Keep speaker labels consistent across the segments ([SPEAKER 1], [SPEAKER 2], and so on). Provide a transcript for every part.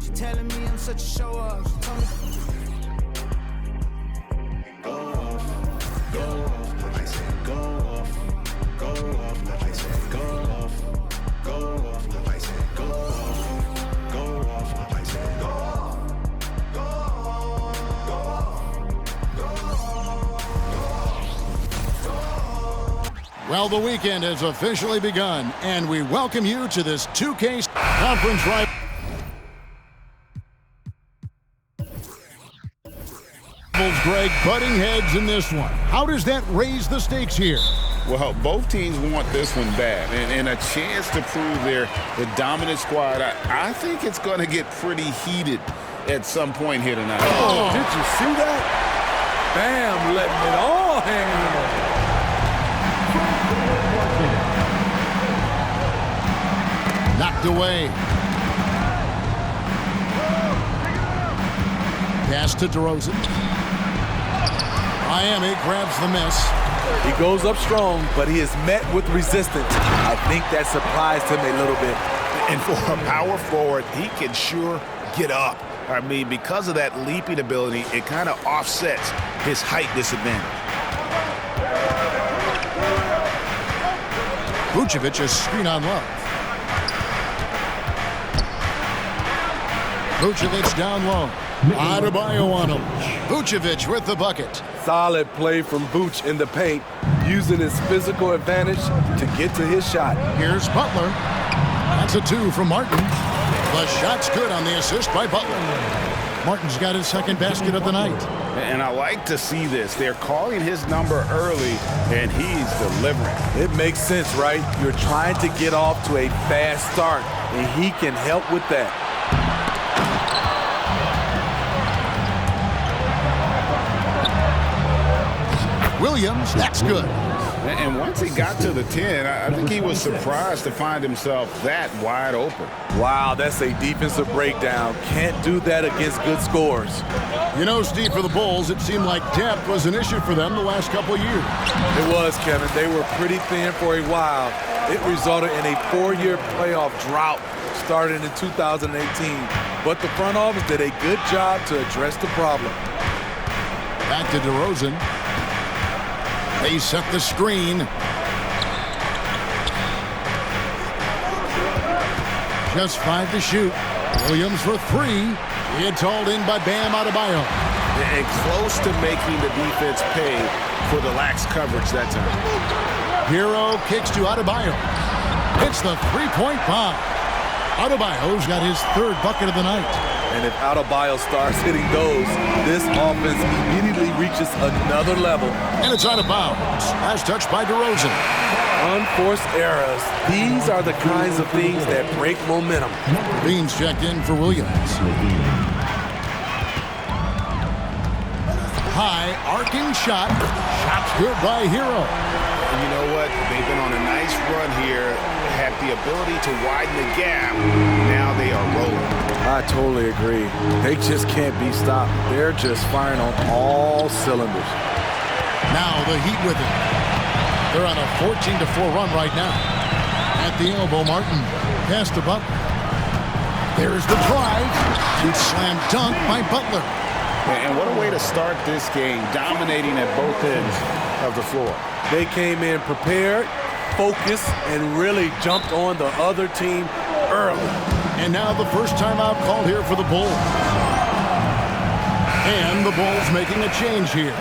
[SPEAKER 1] She telling me I'm such a show off. She told me
[SPEAKER 2] go off, I said go off, I said go off, I said go off, I said go
[SPEAKER 3] Well, the weekend has officially begun, and we welcome you to this 2K conference rivalry. Greg, butting heads in this one. How does that raise the stakes here?
[SPEAKER 4] Well, both teams want this one bad, and a chance to prove they're the dominant squad. I think it's going to get pretty heated at some point here tonight.
[SPEAKER 5] Oh, did you see that? Bam, letting it all hang on.
[SPEAKER 3] Knocked away. Pass to DeRozan. Miami grabs the miss.
[SPEAKER 5] He goes up strong, but he is met with resistance. I think that surprised him a little bit.
[SPEAKER 6] And for a power forward, he can sure get up. I mean, because of that leaping ability, it kind of offsets his height disadvantage.
[SPEAKER 3] Vucevic is screen on Love. Vucevic down low. Adebayo on him. Vucevic with the bucket.
[SPEAKER 5] Solid play from Vooch in the paint, using his physical advantage to get to his shot.
[SPEAKER 3] Here's Butler. That's a 2 from Martin. The shot's good on the assist by Butler. Martin's got his second basket of the night.
[SPEAKER 4] And I like to see this. They're calling his number early, and he's delivering.
[SPEAKER 5] It makes sense, right? You're trying to get off to a fast start, and he can help with that.
[SPEAKER 3] Williams, that's good.
[SPEAKER 4] And once he got to the 10, I think he was surprised to find himself that wide open.
[SPEAKER 5] Wow, that's a defensive breakdown. Can't do that against good scores.
[SPEAKER 3] You know, Steve, for the Bulls, it seemed like depth was an issue for them the last couple of years.
[SPEAKER 5] It was, Kevin. They were pretty thin for a while. It resulted in a 4-year playoff drought starting in 2018. But the front office did a good job to address the problem.
[SPEAKER 3] Back to DeRozan. They set the screen. Just 5 to shoot. Williams for 3. It's hauled in by Bam Adebayo.
[SPEAKER 6] And close to making the defense pay for the lax coverage that time.
[SPEAKER 3] Hero kicks to Adebayo. It's the three-point bomb. Adebayo's got his 3rd bucket of the night.
[SPEAKER 5] And if Adebayo starts hitting those, this offense immediately reaches another level.
[SPEAKER 3] And it's out of bounds. Last touch by DeRozan.
[SPEAKER 5] Unforced errors. These are the kinds of things that break momentum.
[SPEAKER 3] Beans checked in for Williams. High arcing shot. Shot's good by Hero.
[SPEAKER 6] And you know what? They've been on a nice run here, have the ability to widen the gap. Now they are rolling.
[SPEAKER 5] I totally agree. They just can't be stopped. They're just firing on all cylinders.
[SPEAKER 3] Now the Heat with it. They're on a 14-4 run right now. At the elbow, Martin. Pass to Butler. There's the drive. And slam dunk by Butler.
[SPEAKER 4] And what a way to start this game, dominating at both ends of the floor.
[SPEAKER 5] They came in prepared, focused, and really jumped on the other team early.
[SPEAKER 3] And now the first timeout called here for the Bulls. And the Bulls making a change here.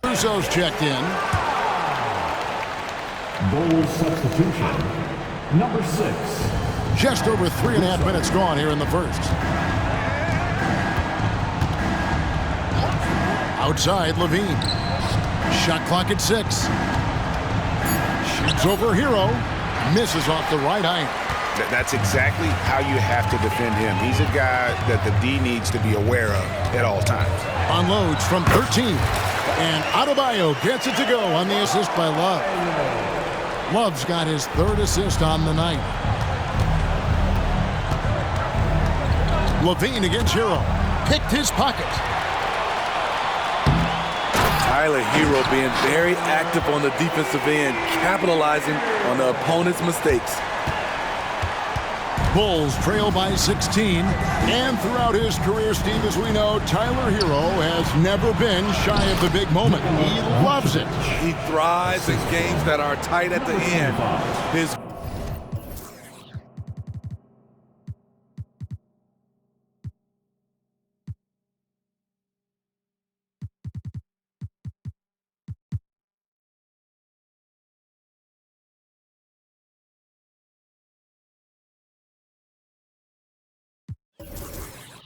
[SPEAKER 3] Caruso's checked in.
[SPEAKER 7] Bulls substitution, number 6.
[SPEAKER 3] Just over 3.5 minutes gone here in the first. Outside, Levine. Shot clock at 6. Shoots over Hero. Misses off the right iron.
[SPEAKER 6] That's exactly how you have to defend him. He's a guy that the D needs to be aware of at all times.
[SPEAKER 3] Unloads from 13. And Adebayo gets it to go on the assist by Love. Love's got his 3rd assist on the night. Levine against Hero. Picked his pocket.
[SPEAKER 5] Tyler Hero being very active on the defensive end, capitalizing on the opponent's mistakes.
[SPEAKER 3] Bulls trail by 16. And throughout his career, Steve, as we know, Tyler Hero has never been shy of the big moment. He loves it.
[SPEAKER 5] He thrives in games that are tight at the end. His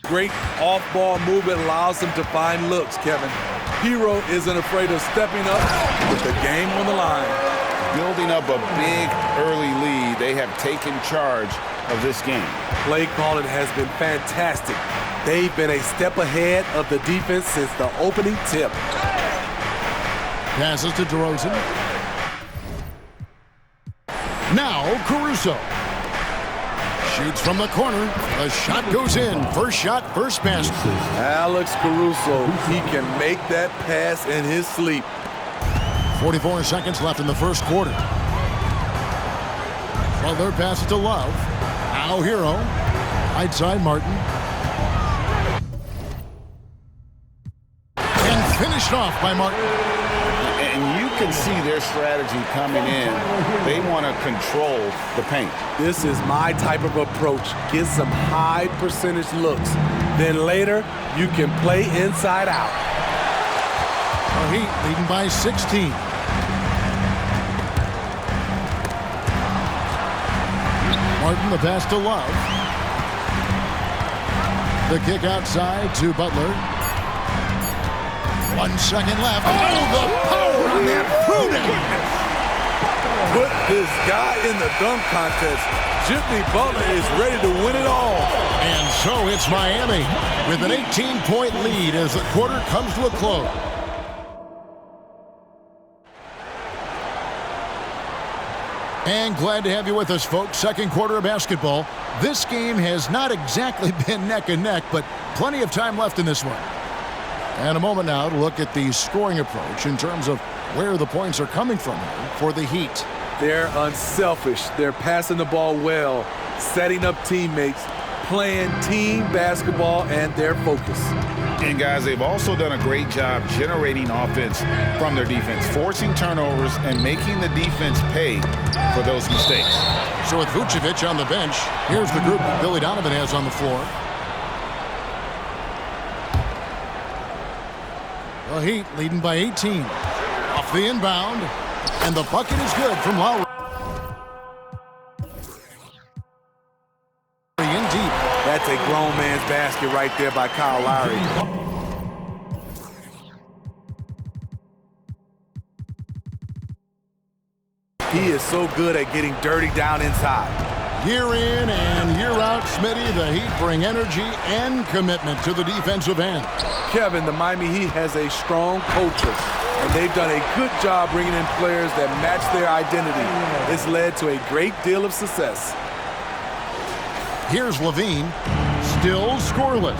[SPEAKER 5] great off-ball movement allows him to find looks, Kevin. Hero isn't afraid of stepping up with the game on the line.
[SPEAKER 4] Building up a big early lead, they have taken charge of this game.
[SPEAKER 5] Play calling has been fantastic. They've been a step ahead of the defense since the opening tip.
[SPEAKER 3] Passes to DeRozan. Now Caruso. Shoots from the corner. The shot goes in. First shot, first basket.
[SPEAKER 5] Alex Caruso, he can make that pass in his sleep.
[SPEAKER 3] 44 seconds left in the first quarter. Butler passes to Love. Now Hero. Right side Martin. And finished off by Martin.
[SPEAKER 4] And you can see their strategy coming in. They want to control the paint.
[SPEAKER 5] This is my type of approach. Get some high percentage looks. Then later, you can play inside out.
[SPEAKER 3] The Heat leading by 16. Martin, the pass to Love. The kick outside to Butler. 1 second left. Oh, the power on that Pruden.
[SPEAKER 5] Put this guy in the dunk contest. Jimmy Butler is ready to win it all.
[SPEAKER 3] And so it's Miami with an 18-point lead as the quarter comes to a close. And glad to have you with us, folks. Second quarter of basketball. This game has not exactly been neck and neck, but plenty of time left in this one. And a moment now to look at the scoring approach in terms of where the points are coming from for the Heat.
[SPEAKER 5] They're unselfish. They're passing the ball well, setting up teammates, playing team basketball, and their focus.
[SPEAKER 4] And guys, they've also done a great job generating offense from their defense, forcing turnovers and making the defense pay for those mistakes.
[SPEAKER 3] So with Vucevic on the bench, here's the group Billy Donovan has on the floor. The Heat leading by 18. Off the inbound, and the bucket is good from Lowry. In deep.
[SPEAKER 5] That's a grown man's basket right there by Kyle Lowry. He is so good at getting dirty down inside.
[SPEAKER 3] Year in and year out, Smitty, the Heat bring energy and commitment to the defensive end.
[SPEAKER 5] Kevin, the Miami Heat has a strong culture, and they've done a good job bringing in players that match their identity. It's led to a great deal of success.
[SPEAKER 3] Here's Levine, still scoreless.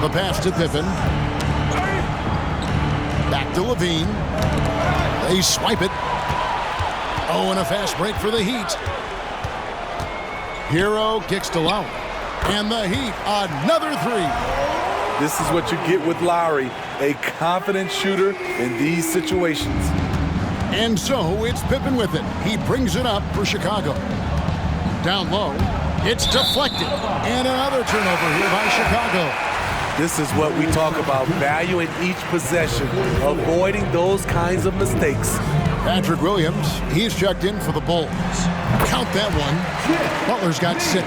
[SPEAKER 3] The pass to Pippen. Back to Levine. They swipe it. Oh, and a fast break for the Heat. Hero kicks to Lowry. And the Heat, another three.
[SPEAKER 5] This is what you get with Lowry, a confident shooter in these situations.
[SPEAKER 3] And so it's Pippen with it. He brings it up for Chicago. Down low, it's deflected. And another turnover here by Chicago.
[SPEAKER 5] This is what we talk about, valuing each possession, avoiding those kinds of mistakes.
[SPEAKER 3] Patrick Williams, he's checked in for the Bulls. Count that one. Butler's got 6.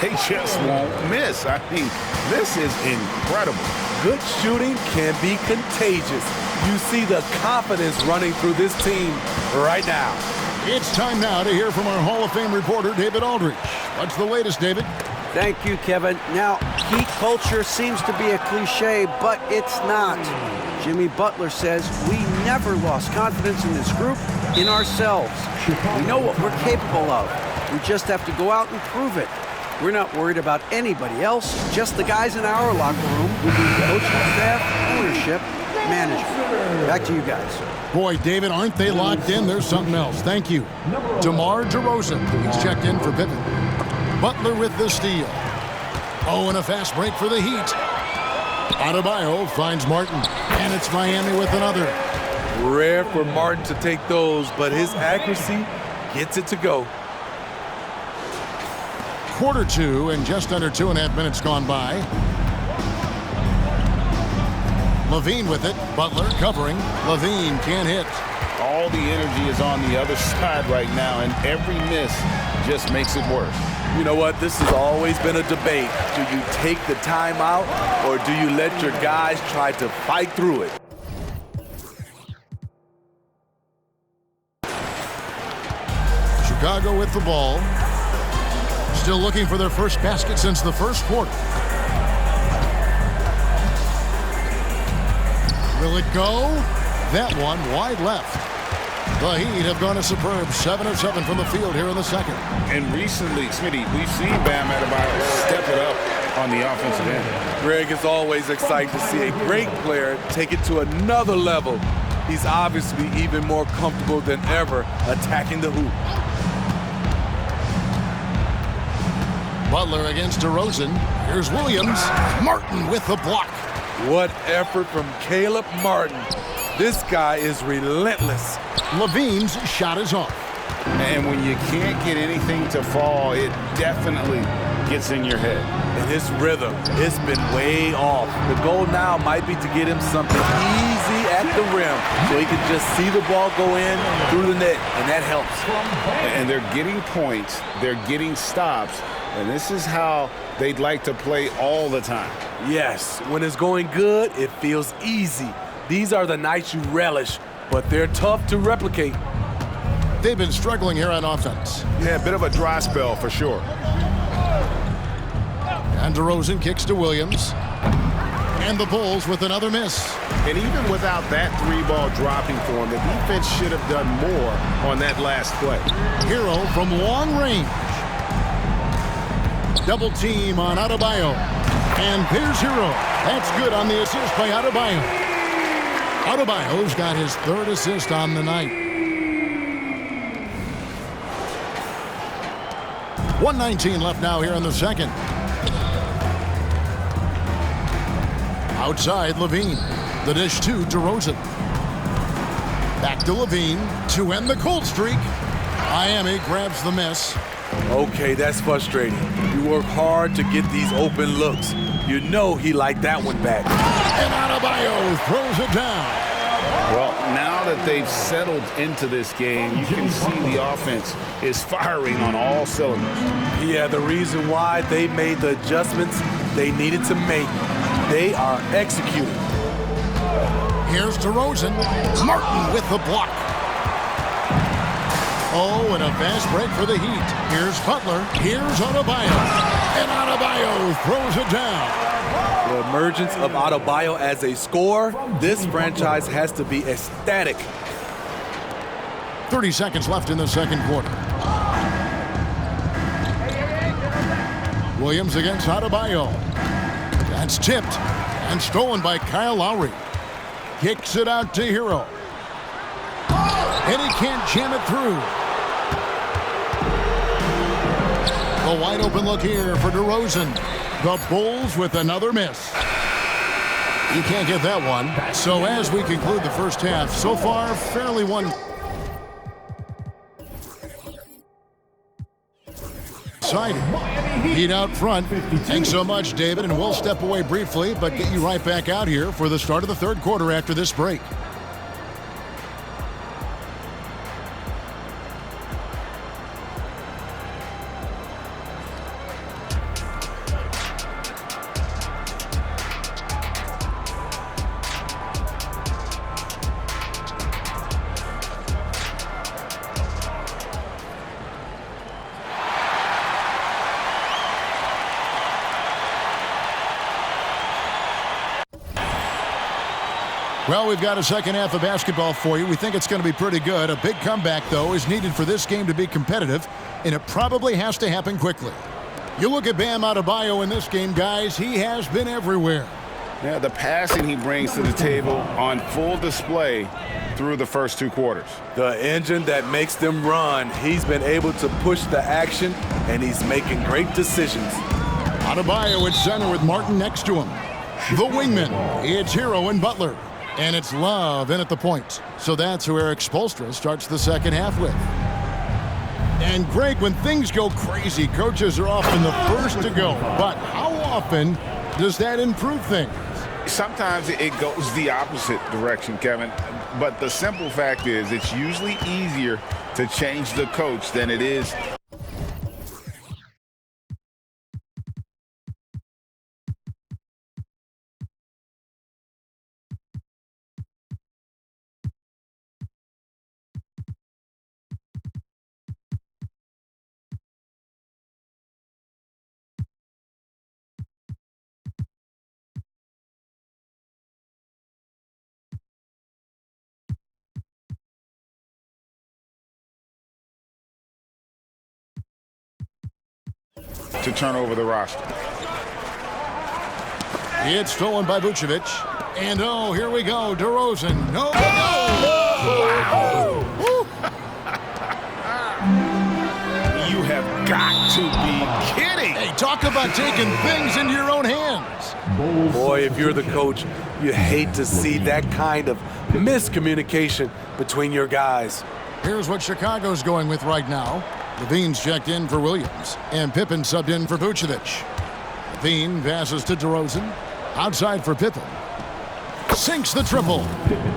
[SPEAKER 4] They just won't miss. I mean, this is incredible.
[SPEAKER 5] Good shooting can be contagious. You see the confidence running through this team right now.
[SPEAKER 3] It's time now to hear from our Hall of Fame reporter, David Aldridge. What's the latest, David?
[SPEAKER 8] Thank you, Kevin. Now, Heat culture seems to be a cliche, but it's not. Jimmy Butler says we never lost confidence in this group, in ourselves. We know what we're capable of. We just have to go out and prove it. We're not worried about anybody else, just the guys in our locker room, coaching staff, ownership, management. Back to you guys.
[SPEAKER 3] Boy, David, aren't they locked in? There's something else. Thank you. DeMar DeRozan. He's checked in for Pippen. Butler with the steal. Oh, and a fast break for the Heat. Adebayo finds Martin. And it's Miami with another.
[SPEAKER 5] Rare for Martin to take those, but his accuracy gets it to go.
[SPEAKER 3] Quarter two, and just under 2.5 minutes gone by. Levine with it. Butler covering. Levine can't hit.
[SPEAKER 4] All the energy is on the other side right now, and every miss just makes it worse.
[SPEAKER 5] You know what? This has always been a debate. Do you take the timeout, or do you let your guys try to fight through it?
[SPEAKER 3] Chicago with the ball. Still looking for their first basket since the first quarter. Will it go? That one wide left. The Heat have gone a superb 7 of 7 from the field here in the second.
[SPEAKER 4] And recently, Smitty, we've seen Bam Adebayo step it up on the offensive end.
[SPEAKER 5] Greg, is always exciting to see a great player take it to another level. He's obviously even more comfortable than ever attacking the hoop.
[SPEAKER 3] Butler against DeRozan. Here's Williams. Martin with the block.
[SPEAKER 5] What effort from Caleb Martin. This guy is relentless.
[SPEAKER 3] Levine's shot is off.
[SPEAKER 4] And when you can't get anything to fall, it definitely gets in your head.
[SPEAKER 5] And his rhythm, it's been way off. The goal now might be to get him something easy at the rim so he can just see the ball go in through the net, and that helps.
[SPEAKER 4] And they're getting points, they're getting stops, and this is how they'd like to play all the time.
[SPEAKER 5] Yes, when it's going good, it feels easy. These are the nights you relish, but they're tough to replicate.
[SPEAKER 3] They've been struggling here on offense.
[SPEAKER 6] Yeah, a bit of a dry spell for sure.
[SPEAKER 3] And DeRozan kicks to Williams. And the Bulls with another miss.
[SPEAKER 6] And even without that three-ball dropping for him, the defense should have done more on that last play.
[SPEAKER 3] Hero from long range. Double team on Adebayo. And there's Hero. That's good on the assist by Adebayo. Adebayo's got his third assist on the night. 1:19 left now here in the second. Outside, Levine. The dish to DeRozan. Back to Levine to end the cold streak. Miami grabs the miss.
[SPEAKER 5] Okay, that's frustrating. You work hard to get these open looks. You know he liked that one back.
[SPEAKER 3] And Adebayo throws it down.
[SPEAKER 4] Well, now that they've settled into this game, you can see the offense is firing on all cylinders.
[SPEAKER 5] Yeah, the reason why they made the adjustments they needed to make. They are executing.
[SPEAKER 3] Here's DeRozan. Martin with the block. Oh, and a fast break for the Heat. Here's Butler. Here's Adebayo. And Adebayo throws it down.
[SPEAKER 5] The emergence of Adebayo as a scorer, this franchise has to be ecstatic.
[SPEAKER 3] 30 seconds left in the second quarter. Williams against Adebayo. That's tipped and stolen by Kyle Lowry. Kicks it out to Hero. And he can't jam it through. A wide open look here for DeRozan. The Bulls with another miss. You can't get that one. So as we conclude the first half, so far, fairly one-sided. Heat out front. Thanks so much, David, and we'll step away briefly, but get you right back out here for the start of the third quarter after this break. Well, we've got a second half of basketball for you. We think it's going to be pretty good. A big comeback, though, is needed for this game to be competitive, and it probably has to happen quickly. You look at Bam Adebayo in this game, guys, he has been everywhere.
[SPEAKER 4] Yeah, the passing he brings to the table on full display through the first 2 quarters.
[SPEAKER 5] The engine that makes them run. He's been able to push the action, and he's making great decisions.
[SPEAKER 3] Adebayo at center with Martin next to him. The wingman, it's Hero and Butler. And it's Love in at the point. So that's who Eric Spoelstra starts the second half with. And Greg, when things go crazy, coaches are often the first to go. But how often does that improve things?
[SPEAKER 4] Sometimes it goes the opposite direction, Kevin. But the simple fact is it's usually easier to change the coach than it is to turn over the roster.
[SPEAKER 3] It's stolen by Vucevic. And oh, here we go. DeRozan. No.
[SPEAKER 4] Wow. You have got to be kidding.
[SPEAKER 3] Hey, talk about taking things into your own hands.
[SPEAKER 5] Boy, if you're the coach, you hate to see that kind of miscommunication between your guys.
[SPEAKER 3] Here's what Chicago's going with right now. Levine's checked in for Williams, and Pippen subbed in for Vucevic. Levine passes to DeRozan. Outside for Pippen. Sinks the triple.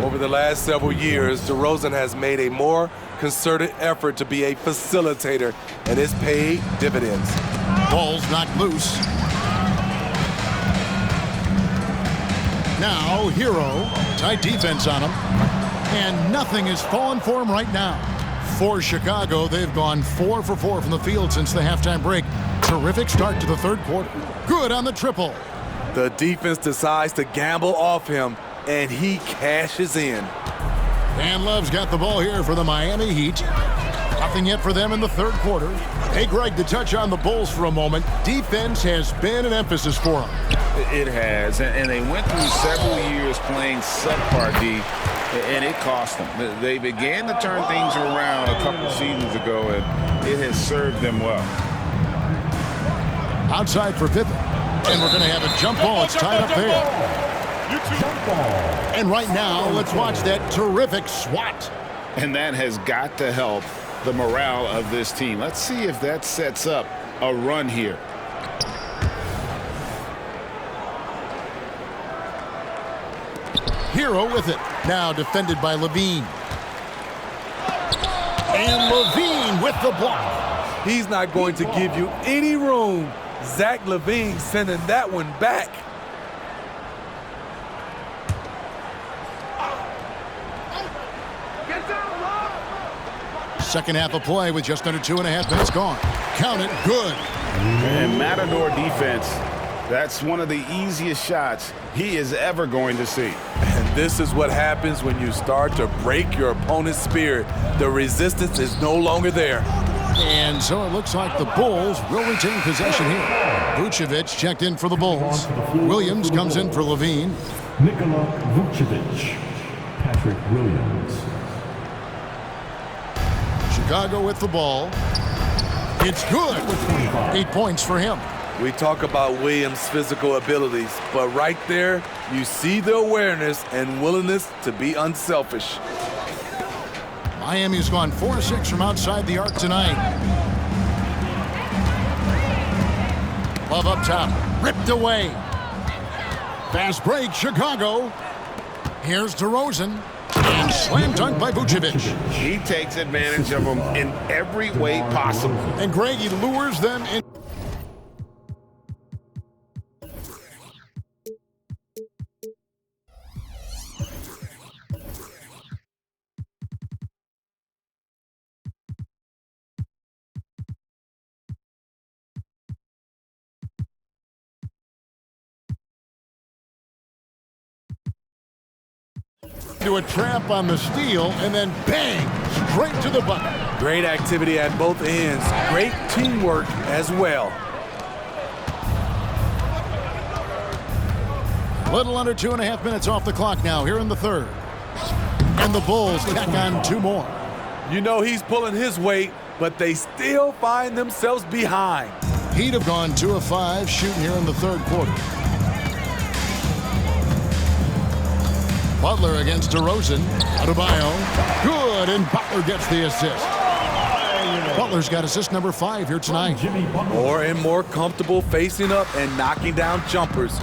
[SPEAKER 5] Over the last several years, DeRozan has made a more concerted effort to be a facilitator, and it's paid dividends.
[SPEAKER 3] Ball's knocked loose. Now, Hero. Tight defense on him. And nothing is falling for him right now. For Chicago, they've gone 4 for 4 from the field since the halftime break. Terrific start to the third quarter. Good on the triple.
[SPEAKER 5] The defense decides to gamble off him, and he cashes in.
[SPEAKER 3] And Love's got the ball here for the Miami Heat. Nothing yet for them in the third quarter. Hey, Greg, to touch on the Bulls for a moment, defense has been an emphasis for them.
[SPEAKER 4] It has, and they went through several years playing subpar D, and it cost them. They began to turn things around a couple seasons ago, and it has served them well.
[SPEAKER 3] Outside for Pippen, and we're going to have a jump ball. It's tied up there. And right now, let's watch that terrific swat.
[SPEAKER 4] And that has got to help the morale of this team. Let's see if that sets up a run here.
[SPEAKER 3] Hero with it. Now defended by Levine. And Levine with the block.
[SPEAKER 5] He's not going to give you any room. Zach LaVine sending that one back.
[SPEAKER 3] Second half of play with just under 2.5 minutes gone. Count it, good.
[SPEAKER 4] And Matador defense, that's one of the easiest shots he is ever going to see.
[SPEAKER 5] And this is what happens when you start to break your opponent's spirit. The resistance is no longer there.
[SPEAKER 3] And so it looks like the Bulls will retain possession here. Vucevic checked in for the Bulls. Williams comes in for Levine.
[SPEAKER 7] Nikola Vucevic. Patrick Williams.
[SPEAKER 3] Chicago with the ball. It's good. 8 points for him.
[SPEAKER 5] We talk about Williams' physical abilities, but right there, you see the awareness and willingness to be unselfish.
[SPEAKER 3] Miami's gone 4-6 from outside the arc tonight. Love up top. Ripped away. Fast break, Chicago. Here's DeRozan. And slam dunk by Vucevic.
[SPEAKER 4] He takes advantage of them in every way possible.
[SPEAKER 3] And Greg, he lures them in. To a trap on the steal, and then bang, straight to the bucket.
[SPEAKER 5] Great activity at both ends. Great teamwork as well.
[SPEAKER 3] Little under 2.5 minutes off the clock now here in the third. And the Bulls tack on 2 more.
[SPEAKER 5] You know he's pulling his weight, but they still find themselves behind.
[SPEAKER 3] Heat have gone 2 of 5 shooting here in the third quarter. Butler against DeRozan. Adebayo. Good, and Butler gets the assist. Butler's got assist number 5 here tonight.
[SPEAKER 5] More and more comfortable facing up and knocking down jumpers.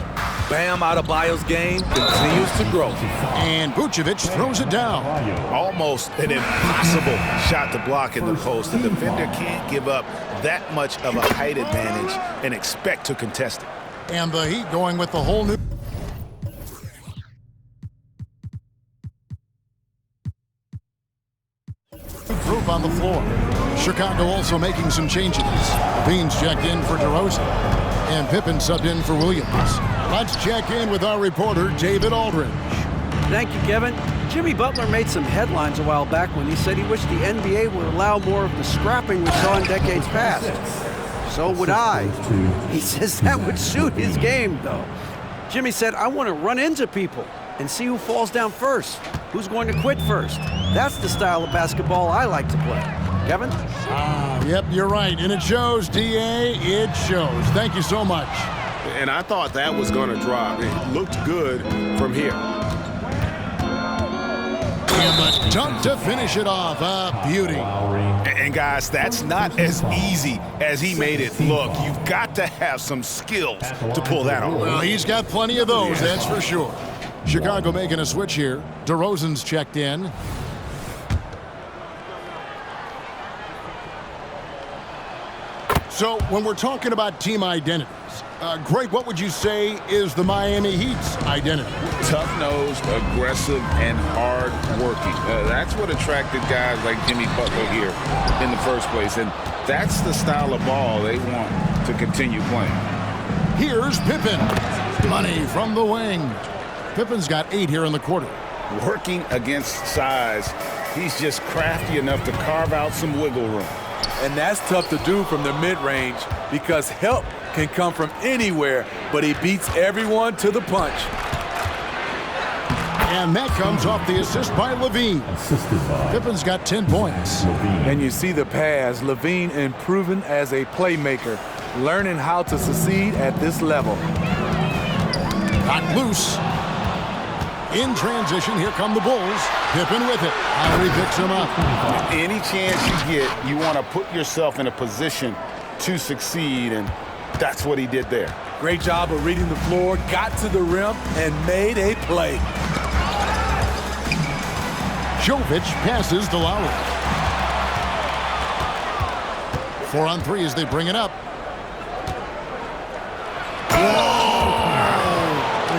[SPEAKER 5] Bam Adebayo's game continues to grow.
[SPEAKER 3] And Vucevic throws it down.
[SPEAKER 6] Almost an impossible shot to block in the post. The defender can't give up that much of a height advantage and expect to contest it.
[SPEAKER 3] And the Heat going with the whole new group on the floor. Chicago also making some changes. Beans checked in for DeRozan, and Pippen subbed in for Williams. Let's check in with our reporter, David Aldridge.
[SPEAKER 8] Thank you, Kevin. Jimmy Butler made some headlines a while back when he said he wished the NBA would allow more of the scrapping we saw in decades past. So would I. He says that would suit his game, though. Jimmy said, I want to run into people and see who falls down first, who's going to quit first. That's the style of basketball I like to play. Kevin?
[SPEAKER 3] Yep, you're right. And it shows, D.A. It shows. Thank you so much.
[SPEAKER 6] And I thought that was going to drop. It looked good from here.
[SPEAKER 3] And the dunk to finish it off. A beauty.
[SPEAKER 6] And guys, that's not as easy as he made it look. You've got to have some skills to pull that off.
[SPEAKER 3] Well, he's got plenty of those, that's for sure. Chicago making a switch here. DeRozan's checked in. So when we're talking about team identities, Greg, what would you say is the Miami Heat's identity?
[SPEAKER 4] Tough-nosed, aggressive, and hard-working. That's what attracted guys like Jimmy Butler here in the first place, and that's the style of ball they want to continue playing.
[SPEAKER 3] Here's Pippen. Money from the wing. Pippen's got 8 here in the quarter.
[SPEAKER 4] Working against size, he's just crafty enough to carve out some wiggle room.
[SPEAKER 5] And that's tough to do from the mid-range because help can come from anywhere, but he beats everyone to the punch.
[SPEAKER 3] And that comes off the assist by LaVine. Pippen's got 10 points.
[SPEAKER 5] And you see the pass, LaVine improving as a playmaker, learning how to succeed at this level.
[SPEAKER 3] Got loose. In transition, here come the Bulls. Pippen with it. Lowry picks him up.
[SPEAKER 4] Any chance you get, you want to put yourself in a position to succeed, and that's what he did there.
[SPEAKER 5] Great job of reading the floor, got to the rim, and made a play.
[SPEAKER 3] Jovic passes to Lowry. 4 on 3 as they bring it up.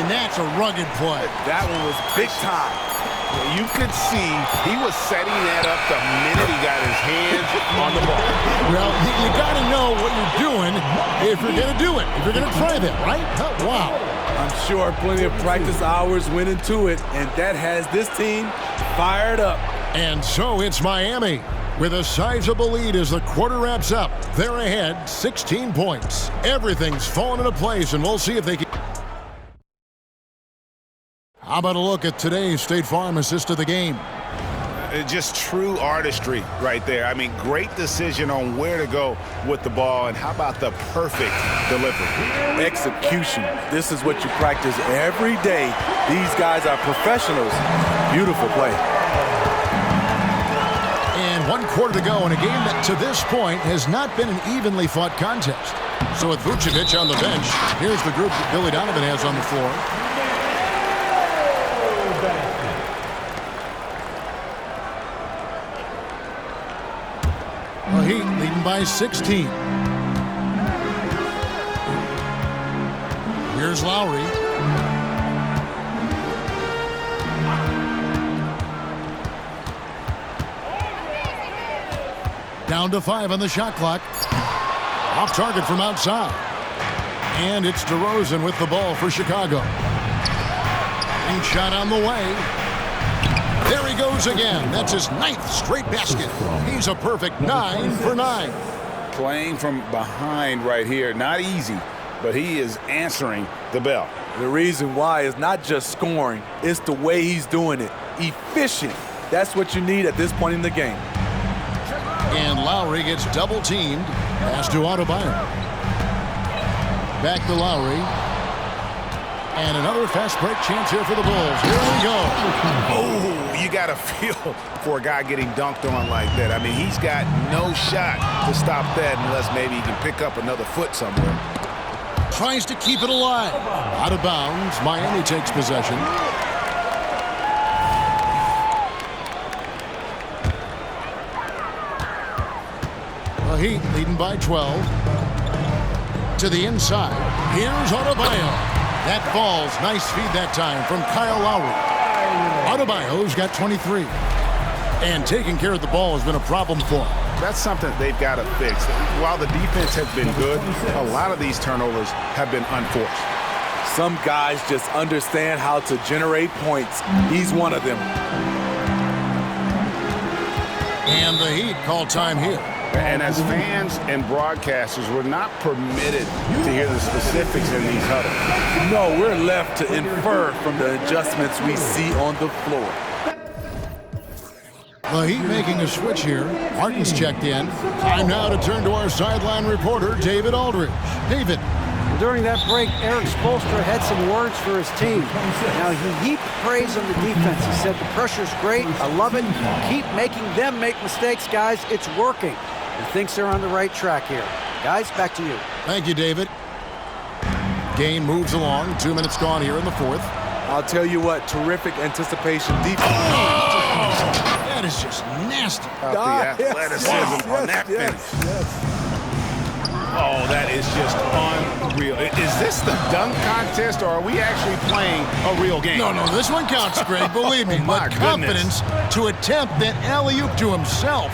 [SPEAKER 3] That's a rugged play.
[SPEAKER 5] That one was big time.
[SPEAKER 4] You could see he was setting that up the minute he got his hands on the ball.
[SPEAKER 3] Well, you got to know what you're doing if you're going to do it, if you're going to try that, right? Wow.
[SPEAKER 5] I'm sure plenty of practice hours went into it, and that has this team fired up.
[SPEAKER 3] And so it's Miami with a sizable lead as the quarter wraps up. They're ahead, 16 points. Everything's fallen into place, and we'll see if they can. How about a look at today's State Farm assist of the game?
[SPEAKER 6] Just true artistry right there. I mean, great decision on where to go with the ball, and how about the perfect delivery?
[SPEAKER 5] Execution. This is what you practice every day. These guys are professionals. Beautiful play.
[SPEAKER 3] And 1 quarter to go in a game that to this point has not been an evenly fought contest. So with Vucevic on the bench, here's the group that Billy Donovan has on the floor. The Heat leading by 16. Here's Lowry. Down to 5 on the shot clock. Off target from outside. And it's DeRozan with the ball for Chicago. And shot on the way. There he goes again. That's his 9th straight basket. He's a perfect 9 for 9.
[SPEAKER 4] Playing from behind right here, not easy, but he is answering the bell.
[SPEAKER 5] The reason why is not just scoring, it's the way he's doing it. Efficient. That's what you need at this point in the game.
[SPEAKER 3] And Lowry gets double teamed. Pass to Adebayo. Back to Lowry. And another fast break chance here for the Bulls. Here we go.
[SPEAKER 6] Oh, you got to feel for a guy getting dunked on like that. I mean, he's got no shot to stop that unless maybe he can pick up another foot somewhere.
[SPEAKER 3] Tries to keep it alive. Out of bounds. Miami takes possession. The Heat leading by 12. To the inside. Here's Adebayo. That falls. Nice feed that time from Kyle Lowry. Adebayo's got 23. And taking care of the ball has been a problem for him.
[SPEAKER 6] That's something they've got to fix. While the defense has been good, a lot of these turnovers have been unforced.
[SPEAKER 5] Some guys just understand how to generate points. He's one of them.
[SPEAKER 3] And the Heat call time here.
[SPEAKER 6] And as fans and broadcasters, we're not permitted to hear the specifics in these huddles.
[SPEAKER 5] No, we're left to infer from the adjustments we see on the floor.
[SPEAKER 3] The Heat making a switch here. Martin's checked in. Time now to turn to our sideline reporter, David Aldridge. David.
[SPEAKER 8] During that break, Eric Spoelstra had some words for his team. Now, he heaped praise on the defense. He said, the pressure's great. I love it. Keep making them make mistakes, guys. It's working. He thinks they're on the right track here. Guys, back to you.
[SPEAKER 3] Thank you, David. Game moves along. 2 minutes gone here in the fourth.
[SPEAKER 5] I'll tell you what, terrific anticipation defense.
[SPEAKER 3] That is just nasty.
[SPEAKER 6] The athleticism on that finish. Oh, that is just unreal. Is this the dunk contest, or are we actually playing a real game?
[SPEAKER 3] No, this one counts, Greg. Believe me.
[SPEAKER 6] My
[SPEAKER 3] But confidence to attempt that alley-oop to himself.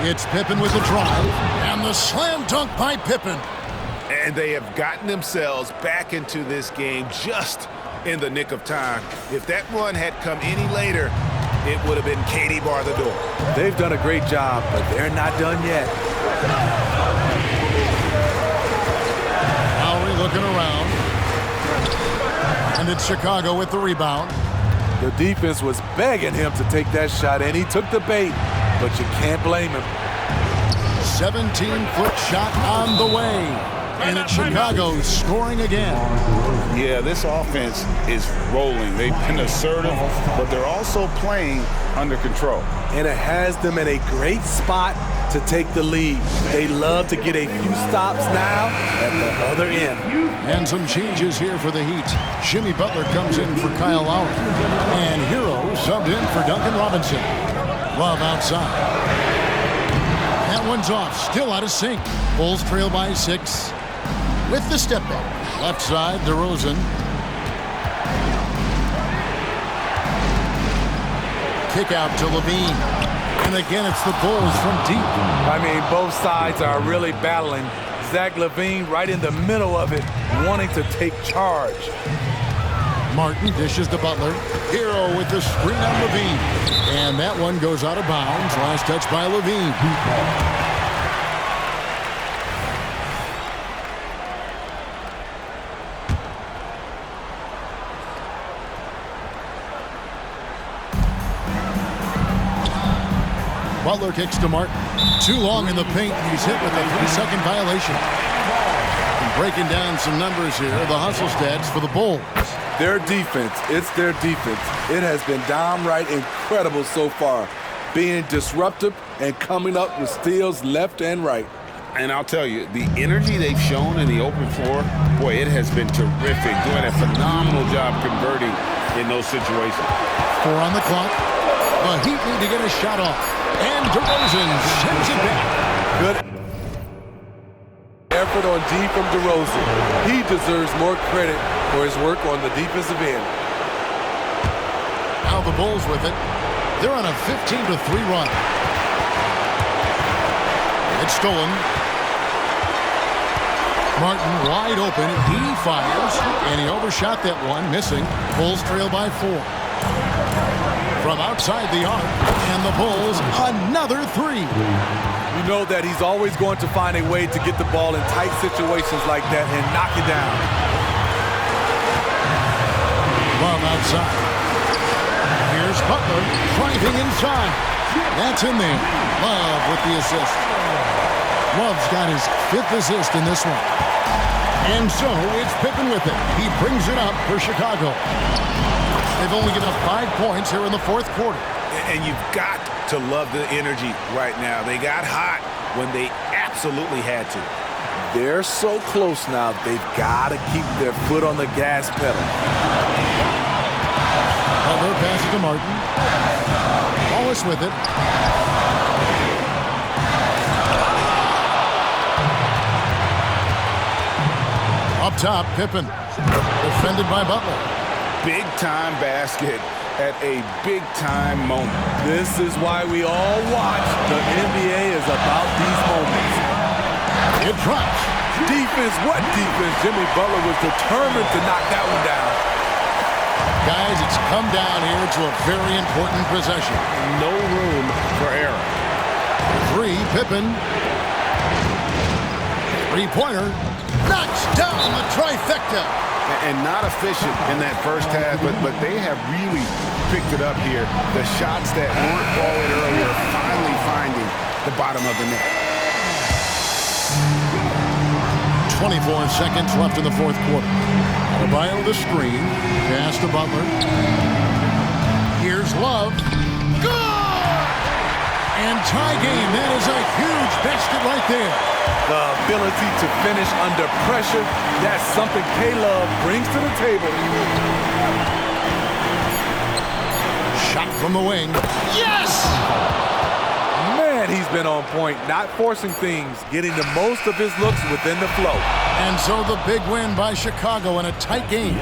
[SPEAKER 3] It's Pippen with the drive, and the slam dunk by Pippen.
[SPEAKER 6] And they have gotten themselves back into this game just in the nick of time. If that run had come any later, it would have been Katie bar the door.
[SPEAKER 5] They've done a great job, but they're not done yet.
[SPEAKER 3] Lowry looking around. And it's Chicago with the rebound.
[SPEAKER 5] The defense was begging him to take that shot, and he took the bait, but you can't blame him.
[SPEAKER 3] 17-foot shot on the way. And it's Chicago scoring again.
[SPEAKER 6] Yeah, this offense is rolling. They've been assertive, but they're also playing under control.
[SPEAKER 5] And it has them in a great spot to take the lead. They love to get a few stops now at the other end.
[SPEAKER 3] And some changes here for the Heat. Jimmy Butler comes in for Kyle Lowry. And Hero subbed in for Duncan Robinson. Love outside. That one's off. Still out of sync. Bulls trail by 6. With the step back. Left side, DeRozan. Kick out to Levine. And again, it's the Bulls from deep.
[SPEAKER 5] I mean, both sides are really battling. Zach LaVine right in the middle of it, wanting to take charge.
[SPEAKER 3] Martin dishes to Butler. Hero with the screen on Levine. And that one goes out of bounds. Last touch by Levine. Butler kicks to Martin. Too long in the paint, and he's hit with a 3-second violation. And breaking down some numbers here, the hustle stats for the Bulls.
[SPEAKER 5] Their defense, it's their defense. It has been downright incredible so far, being disruptive and coming up with steals left and right.
[SPEAKER 6] And I'll tell you, the energy they've shown in the open floor, boy, it has been terrific, doing a phenomenal job converting in those situations.
[SPEAKER 3] 4 on the clock. The Heat need to get a shot off. And DeRozan sends it back.
[SPEAKER 5] Good effort on D from DeRozan. He deserves more credit for his work on the defensive end.
[SPEAKER 3] Now the Bulls with it. They're on a 15-3 run. It's stolen. Martin wide open. He fires. And he overshot that one, missing. Bulls trail by 4. From outside the arc, and the Bulls, another 3.
[SPEAKER 5] You know that he's always going to find a way to get the ball in tight situations like that and knock it down.
[SPEAKER 3] outside. Here's Butler driving inside. That's in there. Love with the assist. Love's got his 5th assist in this one. And so it's Pippen with it. He brings it up for Chicago. They've only given up 5 points here in the 4th quarter.
[SPEAKER 6] And you've got to love the energy right now. They got hot when they absolutely had to.
[SPEAKER 5] They're so close now, they've got to keep their foot on the gas pedal.
[SPEAKER 3] Butler passes to Martin. Wallace with it. Up top, Pippen. Defended by Butler.
[SPEAKER 6] Big-time basket at a big-time moment.
[SPEAKER 5] This is why we all watch. The NBA is about these moments.
[SPEAKER 3] It drops.
[SPEAKER 5] Defense, what defense? Jimmy Butler was determined to knock that one down.
[SPEAKER 3] Guys, it's come down here to a very important possession.
[SPEAKER 6] No room for error.
[SPEAKER 3] 3, Pippen. 3-pointer. Knocks down the trifecta.
[SPEAKER 6] And not efficient in that first half, but they have really picked it up here. The shots that weren't falling earlier finally finding the bottom of the net.
[SPEAKER 3] 24 seconds left in the 4th quarter. Adebayo the screen. Pass to Butler. Here's Love. Good! And tie game. That is a huge basket right there.
[SPEAKER 5] The ability to finish under pressure, that's something K-Love brings to the table.
[SPEAKER 3] Shot from the wing. Yes!
[SPEAKER 5] Man, he's been on point, not forcing things, getting the most of his looks within the flow.
[SPEAKER 3] And so the big win by Chicago in a tight game.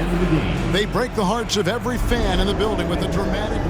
[SPEAKER 3] They break the hearts of every fan in the building with a dramatic